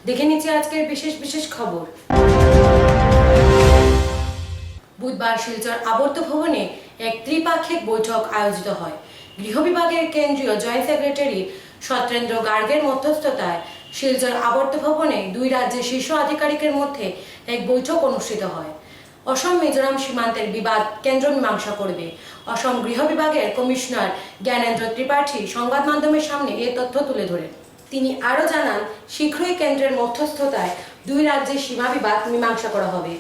দেখে নিচ্ছি আজকের বিশেষ বিশেষ খবর। বুধবার শিলচর আবর্ত ভবনে এক ত্রিপাক্ষিক বৈঠক আয়োজিত হয়। গৃহ বিভাগের কেন্দ্রীয় জয়েন্ট সেক্রেটারি সত্যেন্দ্র গার্গের মধ্যস্থতায় শিলচর আবর্ত ভবনে দুই রাজ্যের শীর্ষ আধিকারিকের মধ্যে এক বৈঠক অনুষ্ঠিত হয়। অসম মিজোরাম সীমান্তের বিবাদ কেন্দ্র মীমাংসা করবে। অসম গৃহ বিভাগের কমিশনার জ্ঞানেন্দ্র ত্রিপাঠী সংবাদ মাধ্যমের সামনে এ তথ্য তুলে ধরেন। তিনি আরও জানান, শীঘ্রই কেন্দ্রের মধ্যস্থতায় দুই রাজ্যের সীমা বিবাদ মীমাংসা করা হবে।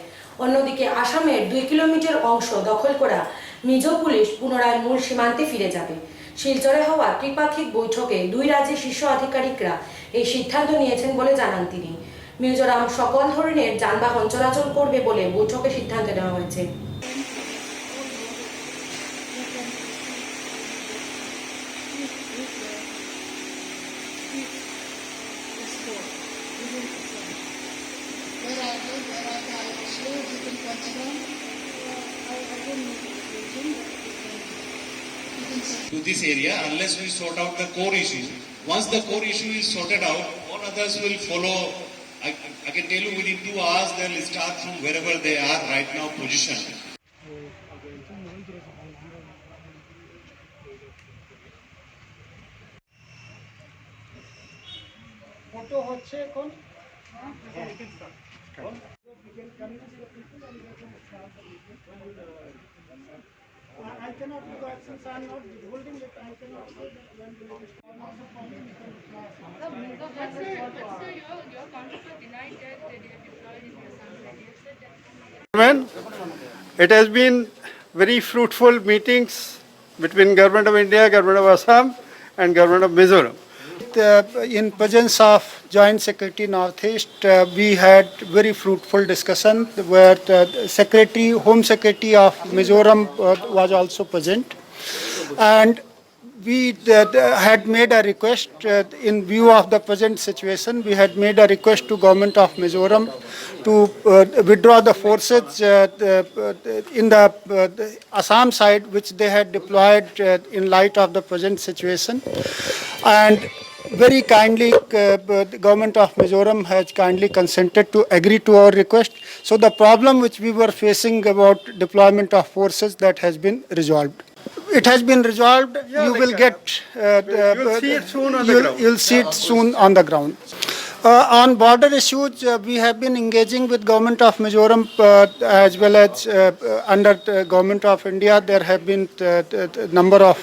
অন্যদিকে আসামের 2 কিলোমিটার অংশ দখল করা মিজো পুলিশ পুনরায় মূল সীমান্তে ফিরে যাবে। শিলচরে হওয়া ত্রিপাক্ষিক বৈঠকে দুই রাজ্যের শীর্ষ আধিকারিকরা এই সিদ্ধান্ত নিয়েছেন বলে জানান তিনি। মিজোরাম সকল ধরনের যানবাহন চলাচল করবে বলে বৈঠকে সিদ্ধান্ত নেওয়া হয়েছে। To this area unless we sort out the core issue. Once the core issue is sorted out, all others will follow. I can tell you within 2 hours they'll start from wherever they are right now positioned. Photo হচ্ছে এখন I cannot do that since I am not holding it. I cannot say that when the Let's say your counterpart denied that they deployed in Assam. You said that. It has been very fruitful meetings between Government of India, Government of Assam and Government of Mizoram. in presence of Joint Secretary Northeast, we had very fruitful discussion where Home Secretary of Mizoram was also present, and we had made a request in view of the present situation. We had made a request to Government of Mizoram to withdraw the forces in the Assam side, which they had deployed in light of the present situation, and very kindly the Government of Mizoram has kindly consented to agree to our request. So the problem which we were facing about deployment of forces, that has been resolved. It has been resolved. You will get You'll see it soon on the ground. You'll see it soon on the ground. On border issues, we have been engaging with Government of Mizoram as well as under Government of India. There have been number of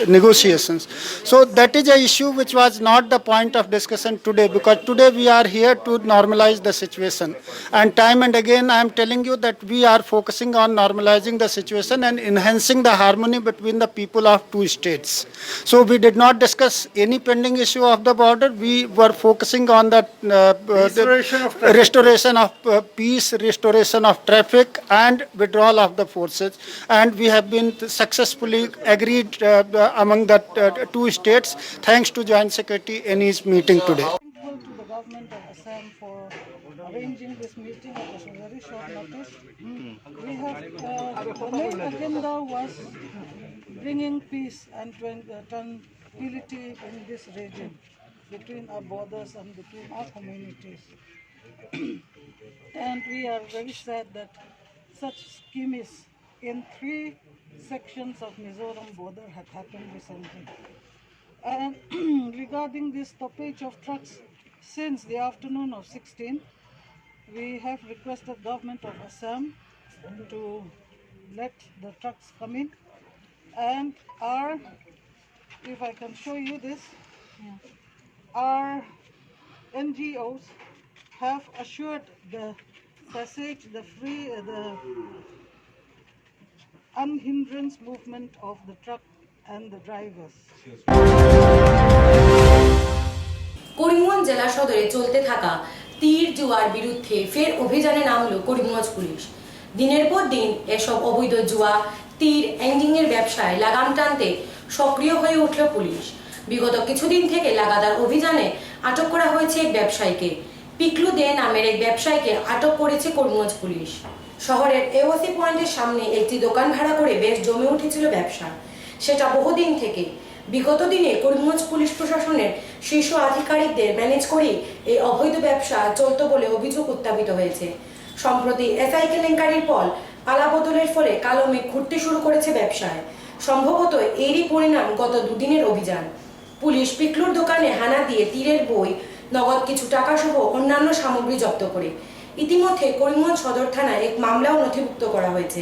negotiations. So that is an issue which was not the point of discussion today, because today we are here to normalize the situation. And time and again I am telling you that we are focusing on normalizing the situation and enhancing the harmony between the people of two states. So we did not discuss any pending issue of the border. We were focusing on the restoration of peace, restoration of traffic and withdrawal of the forces, and we have been successfully agreed among the two states thanks to Joint Secretary in his meeting today. Thankful to the government of Assam for arranging this meeting at a very short notice. We have the main agenda was bringing peace and tranquility in this region between our borders and between our communities. And we are very sad that such schemes in 3 sections of Mizoram border have happened recently. And regarding this stoppage of trucks since the afternoon of 16, we have requested Government of Assam to let the trucks come in, and if I can show you this, our NGOs have assured the passage, the unhindered movement of the truck and the drivers. Karimganj জেলা সদরে চলতে থাকা তীর জুয়ার বিরুদ্ধে ফের অভিযানে নামলো করিমগঞ্জ পুলিশ। দিনের পর দিন এসব অবৈধ জুয়া, তীর, এন্ডিংয়ের ব্যবসায় লাগাম টানতে সক্রিয় হয়ে উঠল পুলিশ। বিগত কিছুদিন থেকে লাগাতার অভিযানে আটক করা হয়েছে এক ব্যবসায়ীকে। পিকলু দে নামের এক ব্যবসায়ীকে আটক করেছে করিমগঞ্জ পুলিশ। শহরের এওসি পয়েন্টের সামনে একটি দোকান ভাড়া করে বেশ জমে উঠেছিল ব্যবসা। সেটা বহুদিন থেকে বিগত দিনে করিমগঞ্জ পুলিশ প্রশাসনের শীর্ষ আধিকারিকদের ম্যানেজ করে এই অবৈধ ব্যবসা চলত বলে অভিযোগ উত্থাপিত হয়েছে। সম্প্রতি এসআই কেলেঙ্কারির পর পালাবদলের ফলে কালো মেঘ ঘুরতে শুরু করেছে ব্যবসায়। সম্ভবত এরই পরিণাম গত দুদিনের অভিযান। পুলিশ পিকলুর দোকানে হানা দিয়ে তীরের বই, নগদ কিছু টাকা সহ অন্যান্য সামগ্রী জব্দ করে ইতিমধ্যে করিমগঞ্জ সদর থানায় এক মামলাও নথিভুক্ত করা হয়েছে।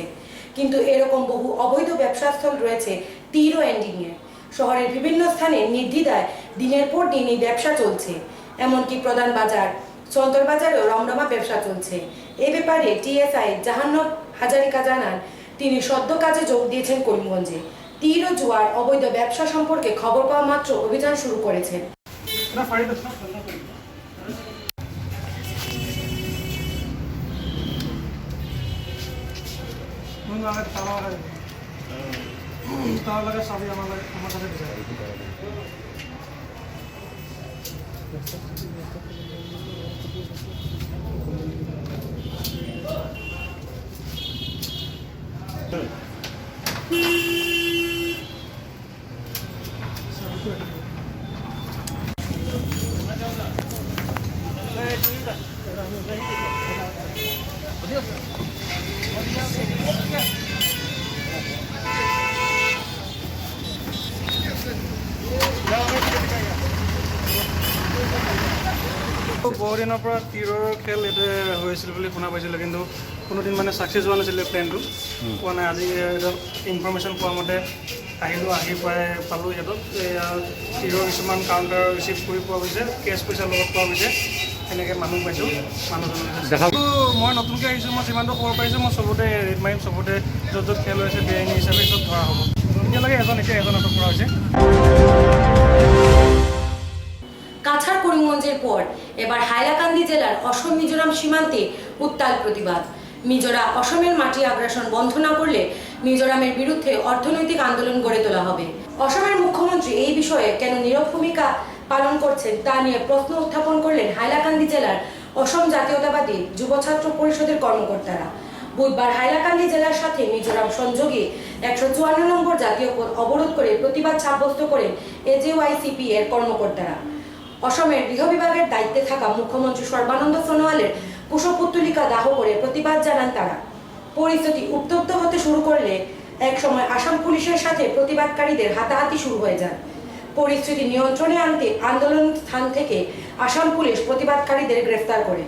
কিন্তু এরকম বহু অবৈধ ব্যবসাস্থল রয়েছে তীর ও এন্ডিংয়ে। শহরের বিভিন্ন স্থানে নির্দ্বিধায় দিনের পর দিন এই ব্যবসা চলছে। এমনকি প্রধান বাজার চন্দর বাজারেও রমরমা ব্যবসা চলছে। এ ব্যাপারে টিএসআই জাহান্নব হাজারিকা জানান, তিনি সদ্য কাজে যোগ দিয়েছেন করিমগঞ্জে। তীর ও জুয়ার অবৈধ ব্যবসা সম্পর্কে খবর পাওয়া মাত্র অভিযান শুরু করেছেন। বহুদিনৰ পৰা তীৰৰ খেল ইয়াতে হৈছিল বুলি শুনা পাইছিলোঁ, কিন্তু কোনোদিন মানে ছাকচেছ হোৱা নাছিলে প্লেনটো। পোৱা নাই। আজি ইনফৰমেশ্যন পোৱা মতে আহিলোঁ, আহি পাই পালোঁ ইয়াত তীৰৰ কিছুমান কাউণ্টাৰ ৰিচিভ কৰি পোৱা গৈছে, কেছ পইচা লগত পোৱা গৈছে। সেনেকৈ মানুহ পাইছোঁ। মানুহজনক মই নতুনকৈ আহিছোঁ, মই যিমানটো খবৰ পাইছোঁ মই চবতে ৰেড মাৰিম, চবতে য'ত য'ত খেল হৈছে বেআইনী হিচাপে চব ধৰা হ'ব। এতিয়ালৈকে এজন আটক কৰা হৈছে। কাছাড় করিমগঞ্জের পর এবার হাইলাকান্দি জেলার অসম মিজোরাম সীমান্তে উত্তাল প্রতিবাদ। মিজোরা অসমের মাটি আগ্রাসন বন্ধ না করলে মিজোরামের বিরুদ্ধে অর্থনৈতিক আন্দোলন গড়ে তোলা হবে। অসমের মুখ্যমন্ত্রী এই বিষয়ে কেন নীরব ভূমিকা পালন করছেন তা নিয়ে প্রশ্ন উত্থাপন করলেন হাইলাকান্দি জেলার অসম জাতীয়তাবাদী যুব ছাত্র পরিষদের কর্মকর্তারা। বুধবার হাইলাকান্দি জেলার সাথে মিজোরাম সংযোগে 154 নম্বর জাতীয় পথ অবরোধ করে প্রতিবাদ সাব্যস্ত করেন এজেওয়াইসিপি এর কর্মকর্তারা। অসমের গৃহ বিভাগের দায়িত্বে থাকা মুখ্যমন্ত্রী সর্বানন্দ সোনোয়ালের কুশপুত্তলিকা দাহ করে প্রতিবাদ জানান তারা। পরিস্থিতি উত্তপ্ত হতে শুরু করলে একসময় আসাম পুলিশের সাথে প্রতিবাদকারীদের হাতাহাতি শুরু হয়ে যায়। পরিস্থিতি নিয়ন্ত্রণে আনতে আন্দোলন স্থান থেকে আসাম পুলিশ প্রতিবাদকারীদের গ্রেফতার করে।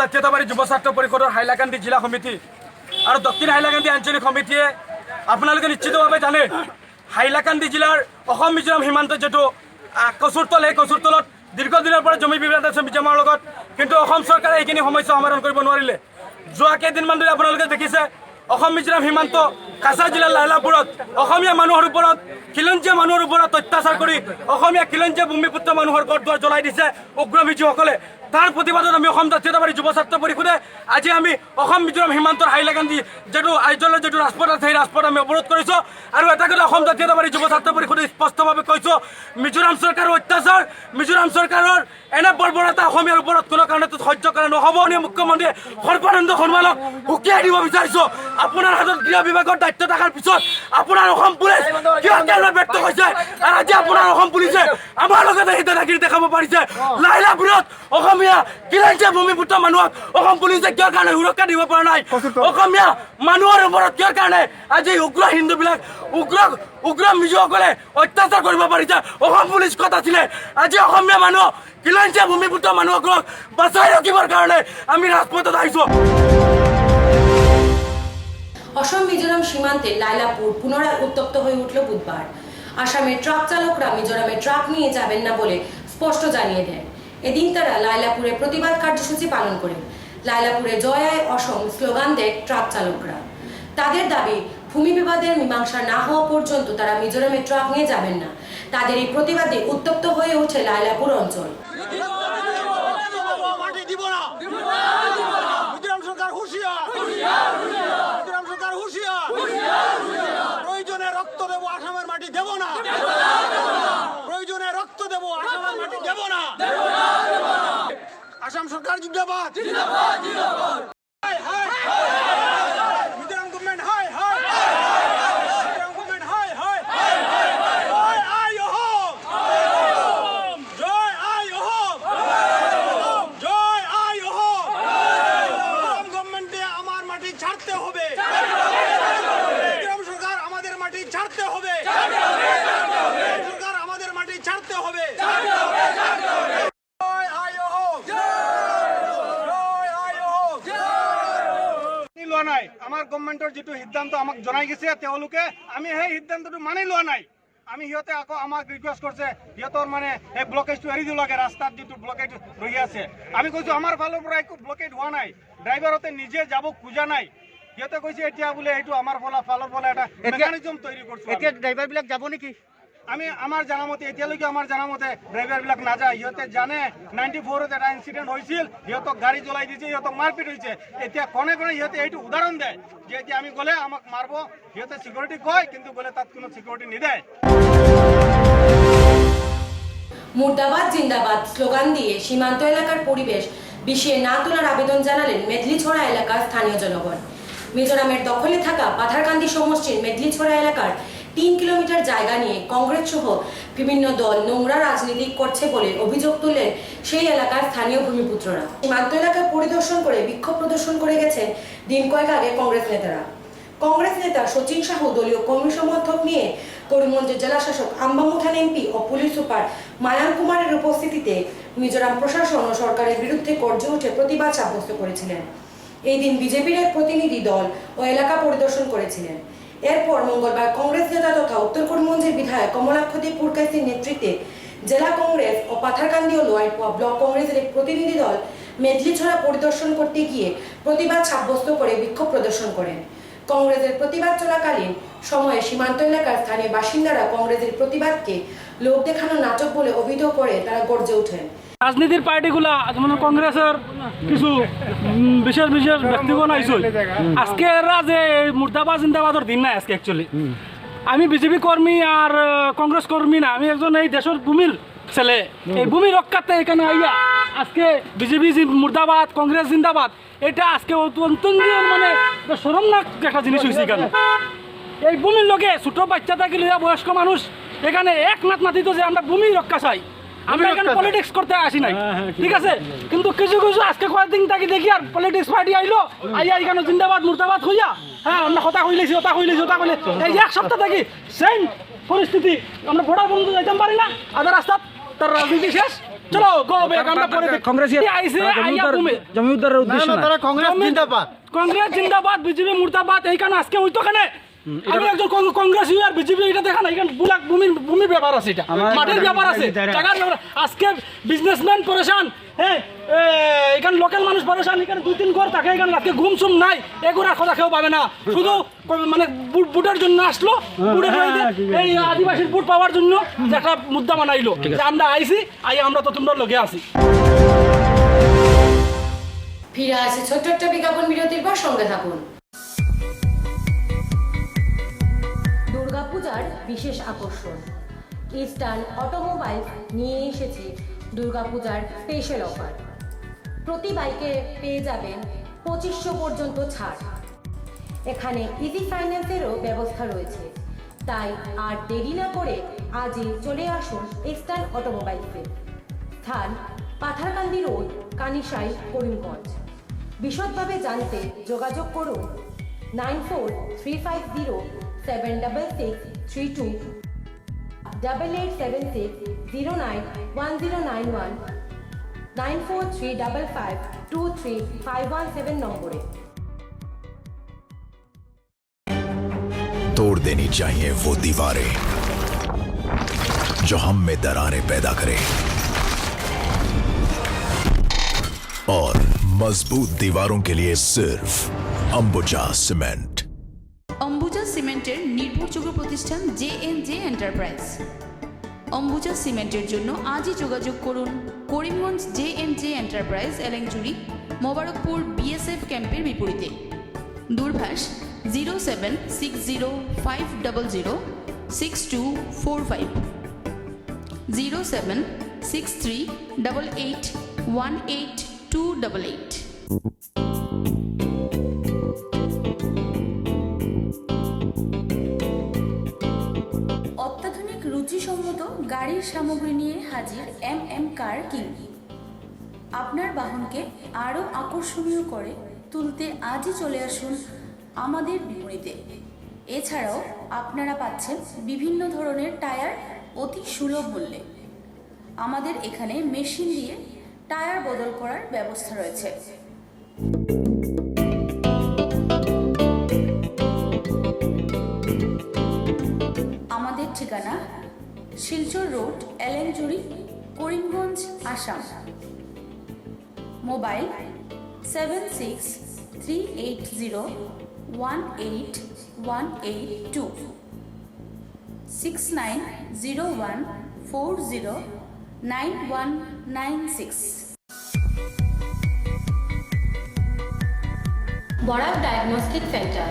জাতীয়তাবাদী যুৱ ছাত্ৰ পৰিষদৰ হাইলাকান্দি জিলা সমিতি আৰু দক্ষিণ হাইলাকান্দি আঞ্চলিক সমিতিয়ে আপোনালোকে নিশ্চিতভাৱে জানে, হাইলাকান্দি জিলাৰ অসম মিজোৰাম সীমান্তত যিটো কচুৰতল, এই কচুৰতলত দীৰ্ঘদিনৰ পৰা জমি বিবাদ আছে মিজোৰামৰ লগত, কিন্তু অসম চৰকাৰে এইখিনি সমস্যা সমাধান কৰিব নোৱাৰিলে। যোৱা কেইদিনমান ধৰি আপোনালোকে দেখিছে অসম মিজোৰাম সীমান্ত কাছাৰ জিলাৰ লাইলাপুৰত অসমীয়া মানুহৰ ওপৰত, খিলঞ্জীয়া মানুহৰ ওপৰত অত্যাচাৰ কৰি অসমীয়া খিলঞ্জীয়া ভূমিপুত্ৰ মানুহৰ ঘৰ দুৱাৰ জ্বলাই দিছে উগ্ৰবাদীসকলে। তাৰ প্ৰতিবাদত আমি অসম জাতীয়তাবাদী যুৱ ছাত্ৰ পৰিষদে আজি আমি অসম মিজোৰাম সীমান্তৰ হাইলাকান্দি যিটো আইজলৰ যিটো ৰাজপথ আছে সেই ৰাজপথ আমি অৱৰোধ কৰিছোঁ। আৰু এটা কথা অসম জাতীয়তাবাদী যুৱ ছাত্ৰ পৰিষদে স্পষ্টভাৱে কৈছোঁ, মিজোৰাম চৰকাৰৰ অত্যাচাৰ, মিজোৰাম চৰকাৰৰ এনে বৰ্বৰতা অসমীয়াৰ ওপৰত কোনো কাৰণতে সহ্য কৰা নহ'ব। মুখ্যমন্ত্ৰী সৰ্বানন্দ সোণোৱালক উকিয়াই দিব বিচাৰিছোঁ, আপোনাৰ হাতত গৃহ বিভাগৰ দায়িত্ব থকাৰ পিছত আপোনাৰ অসম পুলিচ কিয় কেনেদৰে ব্যৰ্থ হৈছে। আৰু আজি আপোনাৰ অসম পুলিচে আমাৰ লগতে এই দাদাগিৰি দেখাব পাৰিছে। লাইলাপুৰত অসম অসমীয়া কিলাঞ্চে ভূমিপুত্ৰ মানুহক অসম পুলিচে কিয় কাৰণে সুৰক্ষা দিব পৰা নাই অসমীয়া মানুহৰ ওপৰত কিয় কাৰণে আজি উগ্ৰ হিন্দুবিলাক উগ্ৰ মিজুসকলে অত্যাচাৰ কৰিব পাৰিছে অসম পুলিচ ক'ত আছিলে আজি অসমীয়া মানুহ কিলাঞ্চে ভূমিপুত্ৰ মানুহসকলক বচাই ৰাখিবৰ কাৰণে আমি ৰাজপথত আহিছোঁ অসম মিজোরাম সীমান্তে লাইলাপুর পুনরায় উত্তপ্ত হয়ে উঠল বুধবার আসামের ট্রাক চালকরা মিজোরামে ট্রাক নিয়ে যাবেন না বলে স্পষ্ট জানিয়ে দেন এদিন তারা লাইলাপুরে প্রতিবাদ কার্যসূচি পালন করেন লাইলাপুরে জয় আয় অসম স্লোগান দেন ট্রাক চালকরা তাদের দাবি ভূমি বিবাদের মীমাংসা না হওয়া পর্যন্ত তারা মিজোরামে ট্রাক নিয়ে যাবেন না তাদের এই প্রতিবাদে উত্তপ্ত হয়ে ওঠে লাইলাপুর অঞ্চল প্রয়োজনে রক্ত দেবো আসামের মাটি দেব না প্রয়োজনে রক্ত দেবো আসামের মাটি দেব না আসাম সরকার জিন্দাবাদ মিজোরাম গভর্নমেন্ট হাই হাই মিজোরাম গভর্নমেন্ট হাই হাই জয় আয় অসম জয় আয় অসম জয় আয় অসম মিজোরাম গভর্নমেন্টে আমার মাটি ছাড়তে হবে সরকার আমাদের মাটি ছাড়তে হবে সরকার আমাদের মাটি ছাড়তে হবে লোৱা নাই আমাৰ গভৰ্নমেণ্টৰ যিটো সিদ্ধান্ত আমাক জনাই গৈছে তেওঁলোকে আমি সেই সিদ্ধান্তটো মানি লোৱা নাই আমি সিহঁতে আকৌ আমাক ৰিকুৱেষ্ট কৰিছে সিহঁতৰ মানে এই ব্লকেজটো এৰি দিব লাগে ৰাস্তাত যিটো ব্লকেজ ৰহি আছে আমি কৈছো আমাৰ ফালৰ পৰা একো ব্লকেজ হোৱা নাই ড্ৰাইভাৰতে নিজে যাব খোজা নাই সিহঁতে কৈছে এতিয়া বোলে এইটো আমাৰ ফালৰ পৰা এটা মেকানিজম তৈরি কৰিছো এতিয়া ড্ৰাইভাৰবিলাক যাব নেকি আমি আমাৰ জানামতে এতিয়ালৈকে আমাৰ জানামতে ড্ৰাইভাৰবিলাক নাযায় সিহঁতে জানে 94ত এটা ইনসিডেন্ট হৈছিল সিহঁতক গাড়ী জ্বলাই দিছে সিহঁতক মাৰপিট হৈছে এতিয়া কোনে সিহঁতে এইটো উদাহৰণ দেয় যে এতিয়া আমি গ'লে আমাক মাৰব সিহঁতে সিকিউৰিটি কয় কিন্তু গ'লে তাত কোনো সিকিউৰিটি নিদেয় মুর্দাবাদ জিন্দাবাদ স্লোগান দিয়ে সীমান্ত এলাকার পরিবেশ বিষিয়ে না তোলার আবেদন জানালেন মেদলিছড়া এলাকার স্থানীয় জনগণ মিজোরামের দখলে থাকা পাথারকান্দি সমষ্টির মেদলিছড়া এলাকার 3 কিলোমিটার জায়গা নিয়ে কংগ্রেস সহ বিভিন্ন দল নোংরা রাজনীতি করছে বলে অভিযোগ তুললেন সেই এলাকার স্থানীয় ভূমিপুত্ররা সীমান্ত এলাকা পরিদর্শন করে বিক্ষোভ প্রদর্শন করে গেছেন দিন কয়েক আগে কংগ্রেস নেতারা কংগ্রেস নেতা সচিন সাহু দলীয় কর্মী সমর্থক নিয়ে করিমগঞ্জের জেলা শাসক আম্বামুঠান এমপি ও পুলিশ সুপার মায়াঙ্ক কুমারের উপস্থিতিতে মিজোরাম প্রশাসন ও সরকারের বিরুদ্ধে গর্জে উঠে প্রতিবাদ সাব্যস্ত করেছিলেন এই দিন বিজেপির এক প্রতিনিধি দল ও এলাকা পরিদর্শন করেছিলেন এরপর মঙ্গলবার কংগ্রেস নেতা তথা উত্তর করিমগঞ্জের বিধায়ক কমলাক্ষদী পুরকাইসির নেতৃত্বে জেলা কংগ্রেস ও পাথারকান্দি ও লোয়ার ব্লক কংগ্রেসের এক প্রতিনিধি দল মেদলিছড়া পরিদর্শন করতে গিয়ে প্রতিবাদ সাব্যস্ত করে বিক্ষোভ প্রদর্শন করেন কংগ্রেসের প্রতিবাদ চলাকালীন সময়ে সীমান্ত এলাকার স্থানীয় বাসিন্দারা কংগ্রেসের প্রতিবাদকে লোক দেখানো নাটক বলে অভিযোগ করে তারা গর্জে ওঠেন রাজনীতির পার্টিগুলা যেমন কংগ্রেসের কিছু বিশেষ বিশেষ ব্যক্তিগণ আইসই আজকে এরা যে মুর্দাবাদ জিন্দাবাদের দিন নাই আজকে অ্যাকচুয়ালি আমি বিজেপি কর্মী আর কংগ্রেস কর্মী না আমি একজন এই দেশের ভূমির ছেলে এই ভূমি রক্ষাতে এখানে আইয়া আজকে বিজেপি মুর্দাবাদ কংগ্রেস জিন্দাবাদ এটা আজকে অত্যন্ত মানে শরমনাক একটা জিনিস হয়েছে এখানে এই ভূমির লোকে ছোট বাচ্চা থাকি লইয়া বয়স্ক মানুষ এখানে এক নাতিত যে আমরা ভূমি রক্ষা চাই আমরা এখানে পলিটিক্স করতে আসি নাই ঠিক আছে কিন্তু কিছু কিছু আজকে কয়েকদিন থাকি দেখি আর পলিটিক্স পার্টি আইলো আইয়া এখানে জিন্দাবাদ মুর্দাবাদ হইয়া হ্যাঁ আমরা কথা কইলেছি ওটা কইলেছি এই এক সপ্তাহ থাকি সেম পরিস্থিতি আমরা ভোটার বন্ধু যাইতাম পারি না আধা রাস্তা তার রাজনীতি শেষ চলো গো আমরা পরে কংগ্রেস আইছে আইয়া জমি উদ্ধারের উদ্দেশ্য না কংগ্রেস জিন্দাবাদ বিজেপি মুর্দাবাদ এইখানে আজকে হইতো কেনে আমি একজন কংগ্রেস আর বিজেপি এটা দেখা না এখানে বুলাক ভূমির ব্যাপার আছে এটা মাটির ব্যাপার আছে জায়গার ব্যাপার আজকে বিজনেসম্যান পরেশান হ্যাঁ এখানে লোকাল মানুষ পরেশান এখানে 2-3 ঘর থাকে এখানে রাতে ঘুম সুম নাই এগুলার কথা কেউ পাবে না শুধু মানে বুটের জন্য আসলো বুটের এই আদিবাসীর বুট পাওয়ার জন্য একটা মুদ্দা বানাইলো যে আমরা আইছি আমরা তো তোমরা লোকে আছি ফিরে আসে ছোট্ট একটা বিজ্ঞাপন বিরতির পর সঙ্গে থাকুন দুর্গাপূজার বিশেষ আকর্ষণ ইস্টার্ন অটোমোবাইল নিয়ে এসেছে দুর্গাপূজার স্পেশাল অফার প্রতি বাইকে পেয়ে যাবেন 2500 পর্যন্ত ছাড় এখানে ইজি ফাইন্যান্সেরও ব্যবস্থা রয়েছে তাই আর দেরি না করে আজই চলে আসুন ইস্টার্ন অটোমোবাইলসে স্থান পাথারকান্দি রোড, কানিসাই, করিমগঞ্জ। বিশদভাবে জানতে যোগাযোগ করুন 9435076632 8876091091 9435523517 নম্বরে। तोड़ देनी चाहिए वो दीवारें जो हम में दरारें पैदा करें और मजबूत दीवारों के लिए सिर्फ अंबुजा सीमेंट। অম্বুজা সিমেন্টের নির্ভরযোগ্য প্রতিষ্ঠান জে এন্টারপ্রাইজ। অম্বুজা সিমেন্টের জন্য আজই যোগাযোগ করুন Karimganj J enterprise, Elengchuri, Mobarakpur BSF ক্যাম্পের বিপরীতে। দূরভাষ 07605006245, 07638818288। অত্যাধুনিক রুচিসম্মত গাড়ির সামগ্রী নিয়ে হাজির এম কার কিং। আপনার বাহনকে আরও আকর্ষণীয় করে তুলতে আজই চলে আসুন আমাদের বিপণীতে। এছাড়াও আপনারা পাচ্ছেন বিভিন্ন ধরনের টায়ার অতি সুলভ মূল্যে। আমাদের এখানে মেশিন দিয়ে টায়ার বদল করার ব্যবস্থা রয়েছে। আমাদের ঠিকানা Silchar road, Elengchuri, Karimganj, Assam. Mobile 7638018182 6901409196। Barak diagnostic centre.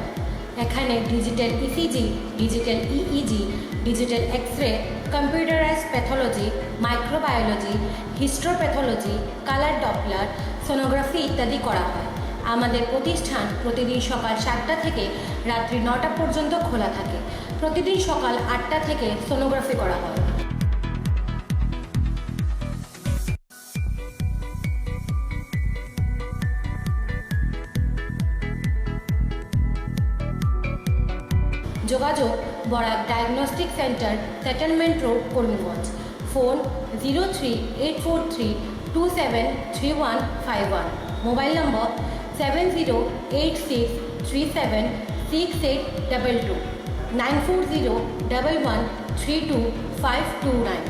এখানে digital ECG, digital EEG, digital X-ray, computerise pathology, microbiology, histopathology, colour Doppler, sonography ইত্যাদি করা হয়। আমাদের প্রতিষ্ঠান প্রতিদিন সকাল 7টা থেকে রাত্রি 9টা পর্যন্ত খোলা থাকে। প্রতিদিন সকাল 8টা থেকে সোনোগ্রাফি করা হয়। যোগাযোগ Barak diagnostic centre, settlement road, Karimganj. Phone 03843273151। Mobile নম্বর 7086376822 9401132529।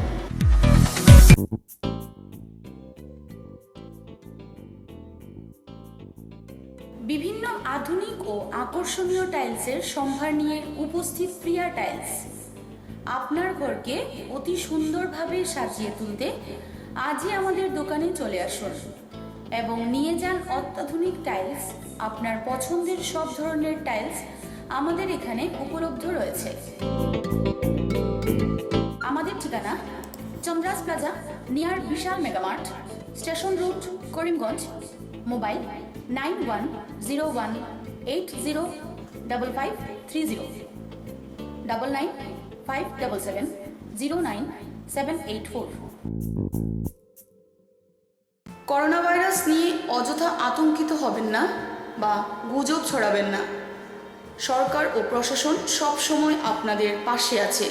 বিভিন্ন আধুনিক ও আকর্ষণীয় টাইলসের সম্ভার নিয়ে উপস্থিত প্রিয়া টাইলস। আপনার ঘরকে অতি সুন্দরভাবে সাজিয়ে তুলতে আজই আমাদের দোকানে চলে আসুন এবং নিয়ে যান অত্যাধুনিক টাইলস। আপনার পছন্দের সব ধরনের টাইলস আমাদের এখানে উপলব্ধ রয়েছে। আমাদের ঠিকানা Chandras plaza, near Vishal mega mart, station road, Karimganj. Mobile 9101805530 9957709784। Corona virus নিয়ে অযথা আতঙ্কিত হবেন না বা গুজব ছড়াবেন না। সরকার ও প্রশাসন সব সময় আপনাদের পাশে আছে।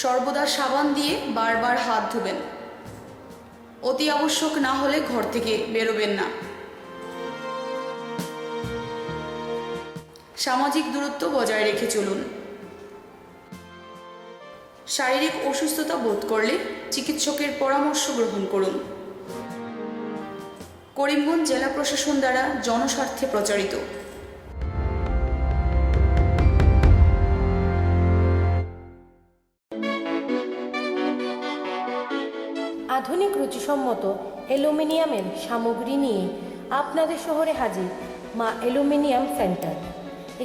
সর্বদা সাবান দিয়ে বারবার হাত ধুবেন। অতি আবশ্যক না হলে ঘর থেকে বেরোবেন না। সামাজিক দূরত্ব বজায় রেখে চলুন। শারীরিক অসুস্থতা বোধ করলে চিকিৎসকের পরামর্শ গ্রহণ করুন। করিমগঞ্জ জেলা প্রশাসন দ্বারা জনস্বার্থে প্রচারিত। আধুনিক রুচিসম্মত অ্যালুমিনিয়ামের সামগ্রী নিয়ে আপনাদের শহরে হাজির মা অ্যালুমিনিয়াম সেন্টার।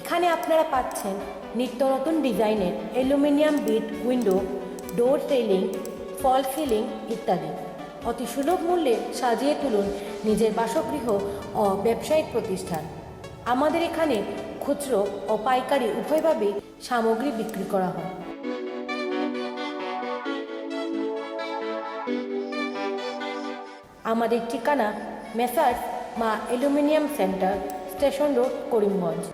এখানে আপনারা পাচ্ছেন নিত্য নতুন ডিজাইনের অ্যালুমিনিয়াম বিট উইন্ডো, ডোর রেলিং, ফল সিলিং ইত্যাদি। অতি সুলভ মূল্যে সাজিয়ে তুলুন নিজের বাসগৃহ ও ব্যবসায়িক প্রতিষ্ঠান। আমাদের এখানে খুচরো ও পাইকারি উভয়ভাবেই সামগ্রী বিক্রি করা হয়। আমাদের ঠিকানা মেসার্স মা aluminium centre, station road, Karimganj.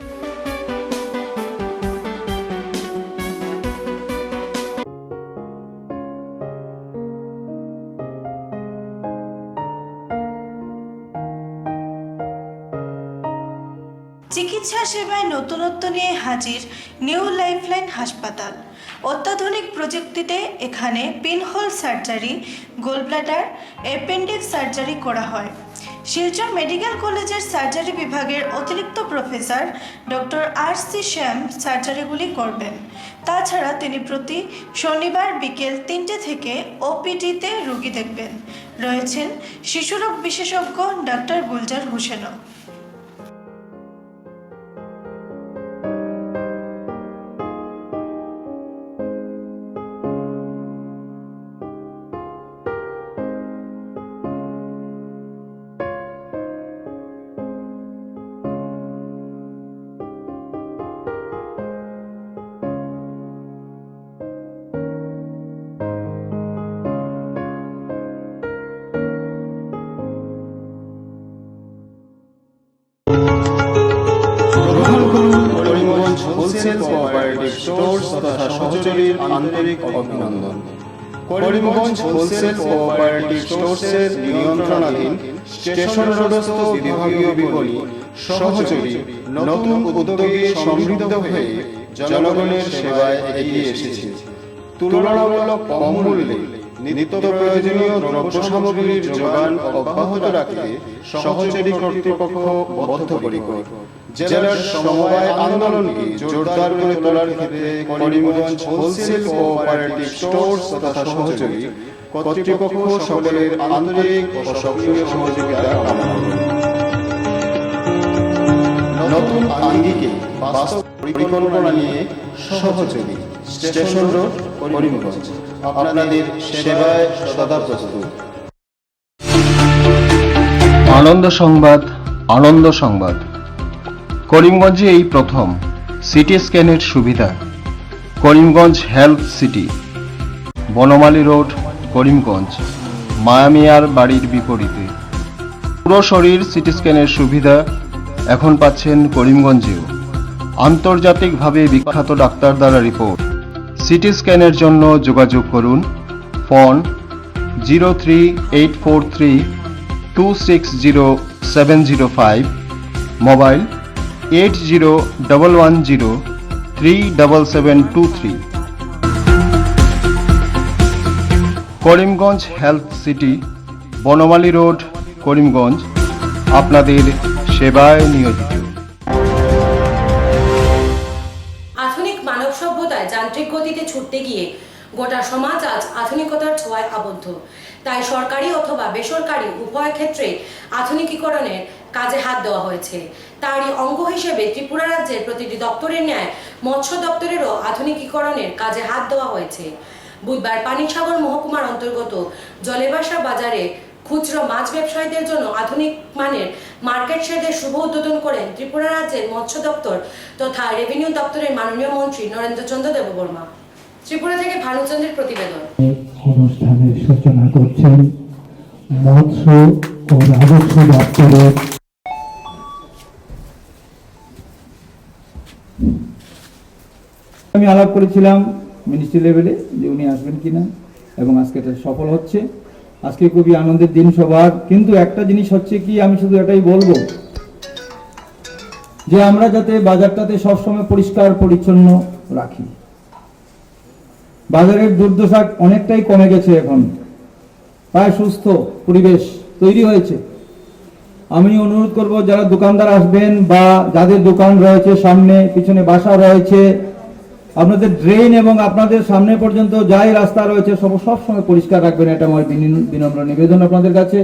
চিকিৎসা সেবায় নতুনত্ব নিয়ে হাজির নিউ লাইফলাইন হাসপাতাল। অত্যাধুনিক প্রযুক্তিতে এখানে pinhole surgery, gallbladder, appendix surgery করা হয়। শিলচর মেডিকেল কলেজের সার্জারি বিভাগের অতিরিক্ত প্রফেসর ডক্টর RC শ্যাম সার্জারিগুলি করবেন। তাছাড়া তিনি প্রতি শনিবার বিকেল 3টে থেকে OPD-তে রোগী দেখবেন। রয়েছেন শিশুরোগ বিশেষজ্ঞ ডক্টর গুলজার হোসেনও। হোলসেল কোঅপারেটিভ স্টোর্স তথা সহযোগীর আন্তরিক অভিনন্দন। করিমগঞ্জ হোলসেল কোঅপারেটিভ স্টোর্সের নিয়ন্ত্রণাধীন স্টেশন রোডস্থ বিভাগীয় বিপণী সহযোগী নতুন উদ্যোগে সমৃদ্ধ হয়ে জনগণের সেবায় এগিয়ে এসেছে। তুলনামূলক কম মূল্যে নিত্য প্রয়োজনীয় দ্রব্য সামগ্রীর যোগান অব্যাহত রাখতে সহযোগী কর্তৃপক্ষ বদ্ধপরিকর। জেলার সমবায় আন্দোলনকে জোরদার করে তোলার ক্ষেত্রে করিমগঞ্জ হোলসেল কোঅপারেটিভ স্টোর্স তথা সহযোগী কর্তৃপক্ষ সকলের আন্তরিক ও সক্রিয় সহযোগিতা কামনা করে। নতুন আঙ্গিকে বাস্তব পরিকল্পনা নিয়ে সহযোগী স্টেশন রোড, করিমগঞ্জ আপনাদের সেবায় সদা প্রস্তুত। আনন্দ সংবাদ, আনন্দ সংবাদ। করিমগঞ্জে এই প্রথম সিটি স্ক্যানের সুবিধা। Karimganj health city, Banamali road, Karimganj, মায়ামিয়ার বাড়ির বিপরীতে। পুরো শরীর সিটি স্ক্যানের সুবিধা এখন পাচ্ছেন করিমগঞ্জেও। আন্তর্জাতিকভাবে বিখ্যাত ডাক্তার দ্বারা রিপোর্ট। সিটি স্ক্যানের জন্য যোগাযোগ করুন phone 038432600705, mobile 8011037723। Karimganj health city, Banamali road, Karimganj আপনাদের সেবায় নিয়োজিত। আধুনিক মানব সভ্যতায় যান্ত্রিক গতিতে ছুটতে গিয়ে গোটা সমাজ আজ আধুনিকতার ছোঁয়ায় আবদ্ধ। তাই সরকারি অথবা বেসরকারি উভয় ক্ষেত্রে আধুনিকীকরণের কাজে হাত দেওয়া হয়েছে। তারই অঙ্গ হিসেবে ত্রিপুরা রাজ্যের প্রতিটি দপ্তরের ন্যায় মৎস্য দপ্তরেরও আধুনিকীকরণের কাজে হাত দেওয়া হয়েছে। বুধবার পানিসাগর মহকুমার অন্তর্গত জলেবাসা বাজারে খুচরো মাছ ব্যবসায়ীদের জন্য আধুনিক মানের মার্কেট শেডের শুভ উদ্বোধন করেন ত্রিপুরা রাজ্যের মৎস্য দপ্তর তথা রেভিনিউ দপ্তরের মাননীয় মন্ত্রী নরেন্দ্র চন্দ্র দেববর্মা। ত্রিপুরা থেকে ভানুচন্দ্রের প্রতিবেদন। অনুষ্ঠানের সূচনা করছেন মৎস্য ও রাজস্ব দপ্তরের আমি আলাপ করেছিলাম মিনিস্ট্রি লেভেলে যে উনি আসবেন কিনা, এবং আজকে এটা সফল হচ্ছে। আজকে খুবই আনন্দের দিন সবার। কিন্তু একটা জিনিস হচ্ছে কি, আমি শুধু এটাই বলবো যে আমরা যাতে বাজারটাতে সবসময় পরিষ্কার পরিচ্ছন্ন রাখি। বাজারের দুর্দশা অনেকটাই কমে গেছে, এখন প্রায় সুস্থ পরিবেশ তৈরি হয়েছে। আমি অনুরোধ করব যারা দোকানদার আসবেন বা যাদের দোকান রয়েছে, সামনে পিছনে বাসা রয়েছে, আপনাদের ড্রেন এবং আপনাদের সামনে পর্যন্ত যাই রাস্তা রয়েছে সব সময় পরিষ্কার রাখবেন। এটা আমার বিনম্র নিবেদন আপনাদের কাছে।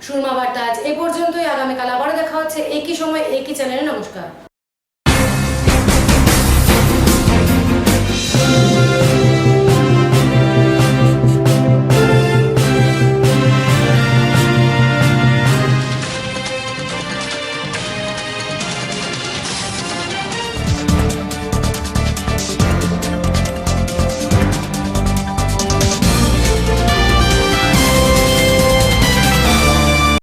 সুরমা বার্তা আজ এই পর্যন্তই। আগামীকাল আবারও দেখা হচ্ছে একই সময় একই চ্যানেলে নমস্কার।